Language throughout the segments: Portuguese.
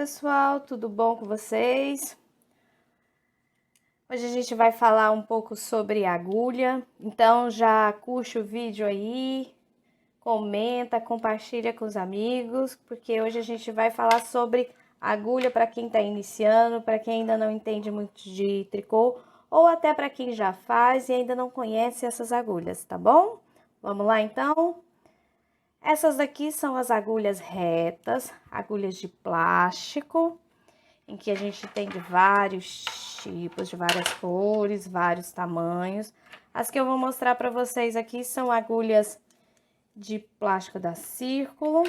pessoal, tudo bom com vocês? Hoje a gente vai falar um pouco sobre agulha, então já curte o vídeo aí, comenta, compartilha com os amigos, porque hoje a gente vai falar sobre agulha para quem está iniciando, para quem ainda não entende muito de tricô, ou até para quem já faz e ainda não conhece essas agulhas, tá bom? Vamos lá então? Essas daqui são as agulhas retas, agulhas de plástico, em que a gente tem de vários tipos, de várias cores, vários tamanhos. As que eu vou mostrar para vocês aqui são agulhas de plástico da Círculo,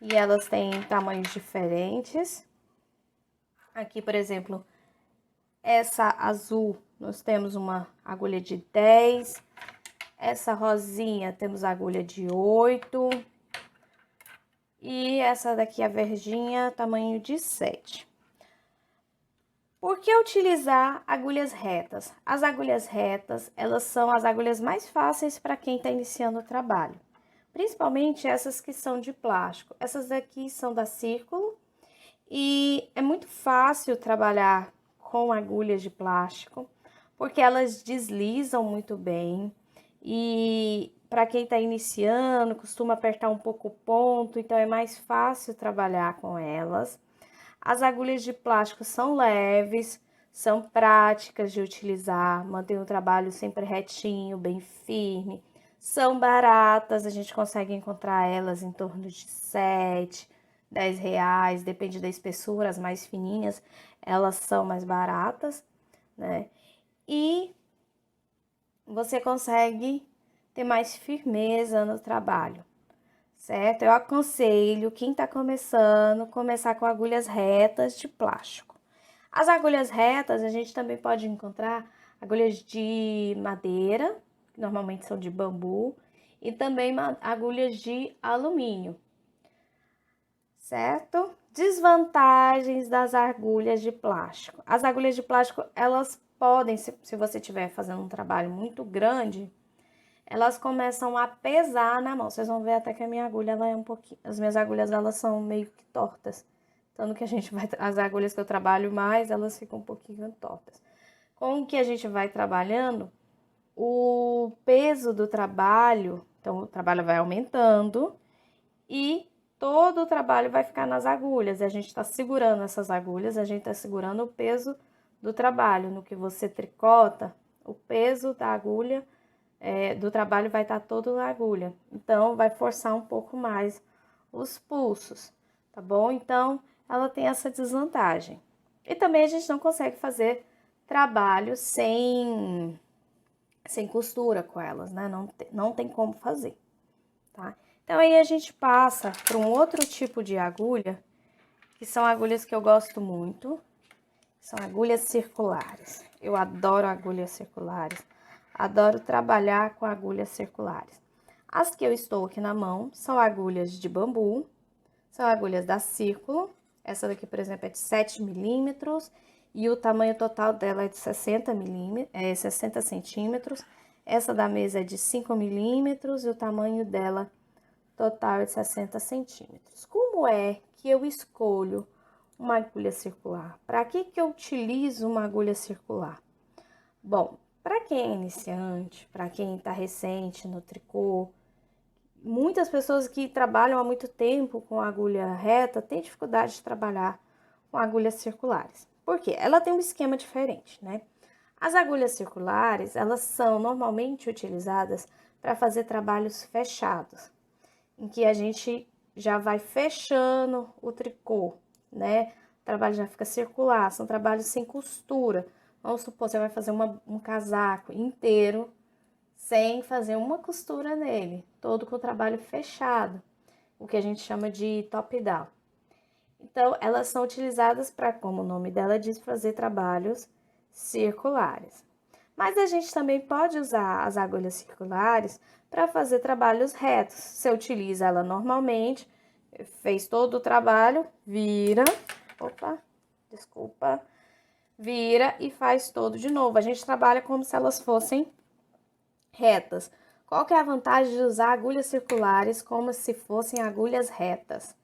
e elas têm tamanhos diferentes. Aqui, por exemplo, essa azul, nós temos uma agulha de 10, essa rosinha temos agulha de 8, e essa daqui, a verdinha, tamanho de 7. Por que utilizar agulhas retas? As agulhas retas, elas são as agulhas mais fáceis para quem está iniciando o trabalho. Principalmente essas que são de plástico. Essas daqui são da Círculo e é muito fácil trabalhar com agulhas de plástico, porque elas deslizam muito bem e para quem está iniciando, costuma apertar um pouco o ponto, então é mais fácil trabalhar com elas. As agulhas de plástico são leves, são práticas de utilizar, mantém o trabalho sempre retinho, bem firme. São baratas, a gente consegue encontrar elas em torno de 7, 10 reais, depende da espessura, as mais fininhas, elas são mais baratas, né? E você consegue ter mais firmeza no trabalho, certo? Eu aconselho quem está começando, começar com agulhas retas de plástico. As agulhas retas, a gente também pode encontrar agulhas de madeira, que normalmente são de bambu, e também agulhas de alumínio, certo? Desvantagens das agulhas de plástico. As agulhas de plástico, elas podem, se você estiver fazendo um trabalho muito grande, elas começam a pesar na mão. Vocês vão ver até que a minha agulha, ela é um pouquinho... As minhas agulhas, elas são meio que tortas. Tanto que a gente vai... As agulhas que eu trabalho mais, elas ficam um pouquinho tortas. Com o que a gente vai trabalhando, o peso do trabalho... Então, o trabalho vai aumentando e todo o trabalho vai ficar nas agulhas. E a gente tá segurando essas agulhas, a gente tá segurando o peso do trabalho. No que você tricota, o peso da agulha... do trabalho vai estar todo na agulha, então vai forçar um pouco mais os pulsos, tá bom? Então, ela tem essa desvantagem. E também a gente não consegue fazer trabalho sem costura com elas, né? Não tem como fazer, tá? Então, aí a gente passa para um outro tipo de agulha, que são agulhas que eu gosto muito, são agulhas circulares. Eu adoro agulhas circulares. Adoro trabalhar com agulhas circulares. As que eu estou aqui na mão são agulhas de bambu, são agulhas da Círculo. Essa daqui, por exemplo, é de 7 milímetros e o tamanho total dela é de 60 centímetros. Essa da mesa é de 5 milímetros e o tamanho dela total é de 60 centímetros. Como é que eu escolho uma agulha circular? Para que eu utilizo uma agulha circular? Bom, para quem é iniciante, para quem está recente no tricô, muitas pessoas que trabalham há muito tempo com agulha reta têm dificuldade de trabalhar com agulhas circulares. Por quê? Ela tem um esquema diferente, né? As agulhas circulares, elas são normalmente utilizadas para fazer trabalhos fechados, em que a gente já vai fechando o tricô, né? O trabalho já fica circular, são trabalhos sem costura. Vamos supor, você vai fazer um casaco inteiro sem fazer uma costura nele, todo com o trabalho fechado, o que a gente chama de top-down. Então, elas são utilizadas para, como o nome dela diz, fazer trabalhos circulares. Mas a gente também pode usar as agulhas circulares para fazer trabalhos retos. Você utiliza ela normalmente, fez todo o trabalho, vira, vira e faz todo de novo. A gente trabalha como se elas fossem retas. Qual que é a vantagem de usar agulhas circulares como se fossem agulhas retas?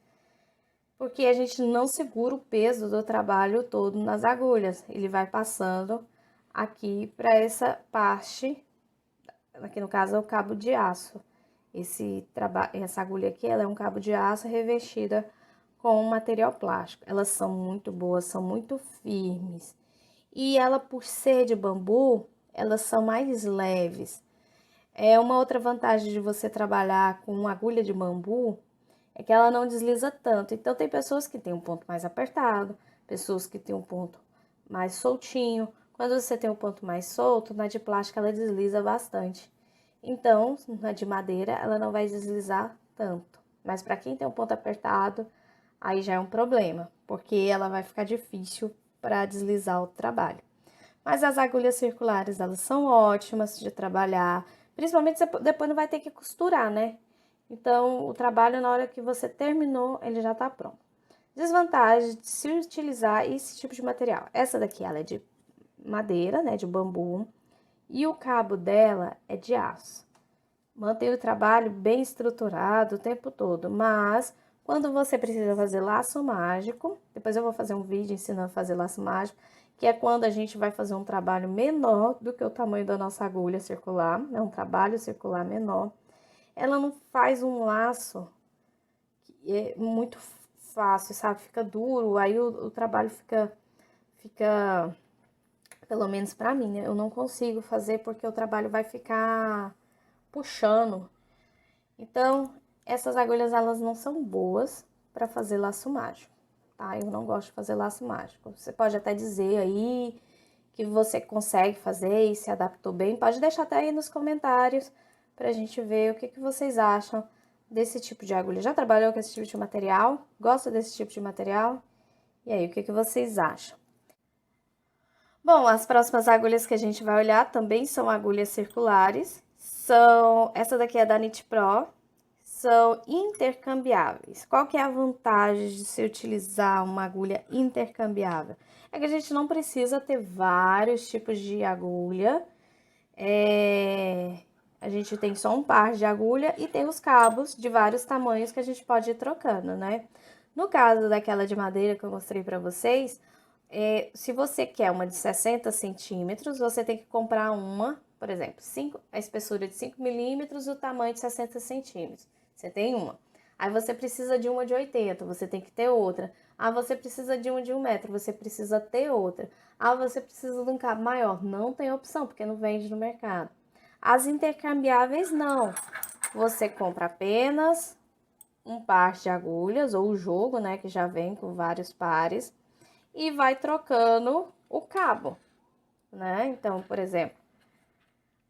porque a gente não segura o peso do trabalho todo nas agulhas. Ele vai passando aqui para essa parte, aqui no caso é o cabo de aço. Essa agulha aqui, ela é um cabo de aço revestida com material plástico. Elas são muito boas, são muito firmes. E ela, por ser de bambu, elas são mais leves. É uma outra vantagem de você trabalhar com uma agulha de bambu é que ela não desliza tanto. Então tem pessoas que têm um ponto mais apertado, pessoas que têm um ponto mais soltinho. Quando você tem um ponto mais solto, na de plástico ela desliza bastante. Então, na de madeira ela não vai deslizar tanto. Mas para quem tem um ponto apertado, aí já é um problema, porque ela vai ficar difícil para deslizar o trabalho. Mas as agulhas circulares, elas são ótimas de trabalhar, principalmente depois não vai ter que costurar, né? Então, o trabalho, na hora que você terminou, ele já tá pronto. Desvantagem de se utilizar esse tipo de material. Essa daqui, ela é de madeira, né, de bambu, e o cabo dela é de aço. Mantém o trabalho bem estruturado o tempo todo, mas quando você precisa fazer laço mágico, depois eu vou fazer um vídeo ensinando a fazer laço mágico, que é quando a gente vai fazer um trabalho menor do que o tamanho da nossa agulha circular, é um trabalho circular menor. Ela não faz um laço que é muito fácil, sabe? Fica duro, aí o trabalho fica, pelo menos pra mim, né? Eu não consigo fazer porque o trabalho vai ficar puxando. Então, essas agulhas, elas não são boas para fazer laço mágico, tá? Eu não gosto de fazer laço mágico. Você pode até dizer aí que você consegue fazer e se adaptou bem. Pode deixar até aí nos comentários pra gente ver o que vocês acham desse tipo de agulha. Já trabalhou com esse tipo de material? Gosta desse tipo de material? E aí, o que vocês acham? Bom, as próximas agulhas que a gente vai olhar também são agulhas circulares. Essa daqui é da Nit Pro, são intercambiáveis. Qual que é a vantagem de se utilizar uma agulha intercambiável? É que a gente não precisa ter vários tipos de agulha. A gente tem só um par de agulha e tem os cabos de vários tamanhos que a gente pode ir trocando, né? No caso daquela de madeira que eu mostrei para vocês, se você quer uma de 60 centímetros, você tem que comprar uma, por exemplo, a espessura de 5 milímetros e o tamanho de 60 centímetros. Você tem uma. Aí você precisa de uma de 80, você tem que ter outra. Ah, você precisa de uma de 1 metro, você precisa ter outra. Ah, você precisa de um cabo maior. Não tem opção, porque não vende no mercado. As intercambiáveis, não. Você compra apenas um par de agulhas, ou o jogo, né, que já vem com vários pares, e vai trocando o cabo, né? Então, por exemplo,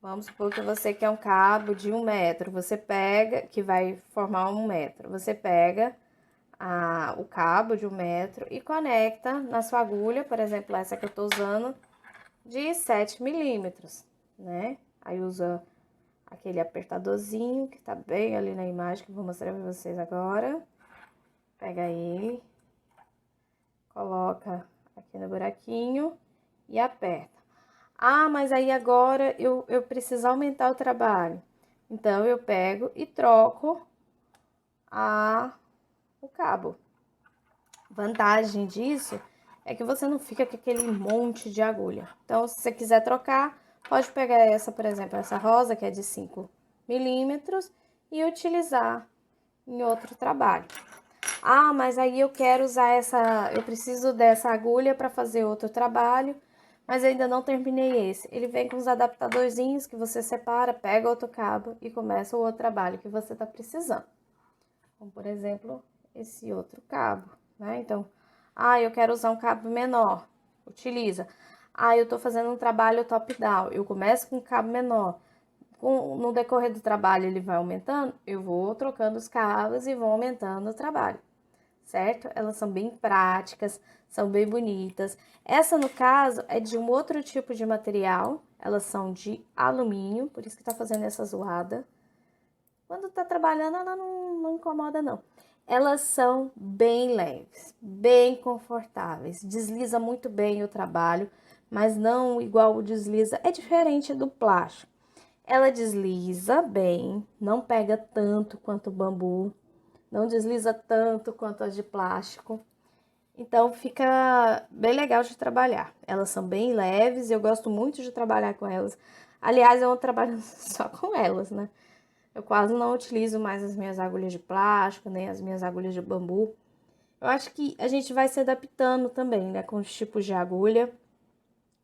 vamos supor que você quer um cabo de 1 metro, você pega, que vai formar 1 metro, você pega o cabo de 1 metro e conecta na sua agulha, por exemplo, essa que eu tô usando, de 7 milímetros, né? Aí usa aquele apertadorzinho que tá bem ali na imagem que eu vou mostrar pra vocês agora. Pega ele, coloca aqui no buraquinho e aperta. Ah, mas aí agora eu preciso aumentar o trabalho. Então, eu pego e troco o cabo. Vantagem disso é que você não fica com aquele monte de agulha. Então, se você quiser trocar, pode pegar essa, por exemplo, essa rosa, que é de 5 milímetros, e utilizar em outro trabalho. Ah, mas aí eu quero usar eu preciso dessa agulha para fazer outro trabalho, mas ainda não terminei esse. Ele vem com os adaptadorzinhos que você separa, pega outro cabo e começa o outro trabalho que você está precisando. Como, por exemplo, esse outro cabo, né? Então, eu quero usar um cabo menor, utiliza. Eu tô fazendo um trabalho top-down, eu começo com um cabo menor. No decorrer do trabalho ele vai aumentando, eu vou trocando os cabos e vou aumentando o trabalho, certo? Elas são bem práticas, são bem bonitas. Essa, no caso, é de um outro tipo de material, elas são de alumínio, por isso que tá fazendo essa zoada. Quando tá trabalhando, ela não incomoda, não. Elas são bem leves, bem confortáveis, desliza muito bem o trabalho, mas não igual o desliza, é diferente do plástico. Ela desliza bem, não pega tanto quanto o bambu, não desliza tanto quanto as de plástico. Então fica bem legal de trabalhar. Elas são bem leves e eu gosto muito de trabalhar com elas. Aliás, eu trabalho só com elas, né? Eu quase não utilizo mais as minhas agulhas de plástico, nem as minhas agulhas de bambu. Eu acho que a gente vai se adaptando também, né, com os tipos de agulha.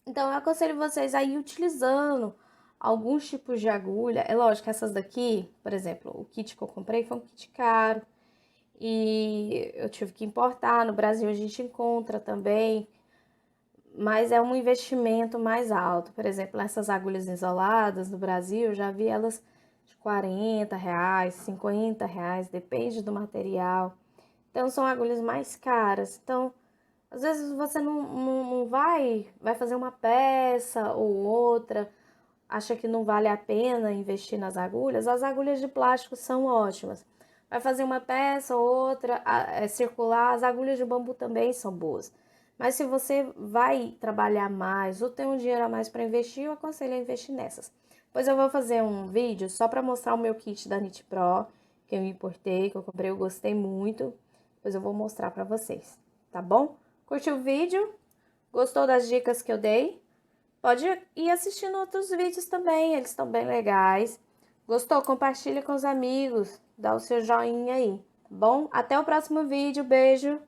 Então, eu aconselho vocês a ir utilizando alguns tipos de agulha. É lógico que essas daqui, por exemplo, o kit que eu comprei foi um kit caro e eu tive que importar. No Brasil a gente encontra também, mas é um investimento mais alto. Por exemplo, essas agulhas isoladas no Brasil, eu já vi elas de R$ 40, R$ 50, depende do material. Então, são agulhas mais caras. Então, às vezes você não vai fazer uma peça ou outra, acha que não vale a pena investir nas agulhas. As agulhas de plástico são ótimas. Vai fazer uma peça ou outra, circular, as agulhas de bambu também são boas. Mas se você vai trabalhar mais ou tem um dinheiro a mais para investir, eu aconselho a investir nessas. Pois eu vou fazer um vídeo só para mostrar o meu kit da Knit Pro, que eu importei, que eu comprei, eu gostei muito. Depois eu vou mostrar para vocês, tá bom? Curtiu o vídeo? Gostou das dicas que eu dei? Pode ir assistindo outros vídeos também, eles estão bem legais. Gostou? Compartilha com os amigos, dá o seu joinha aí, tá bom? Até o próximo vídeo, beijo!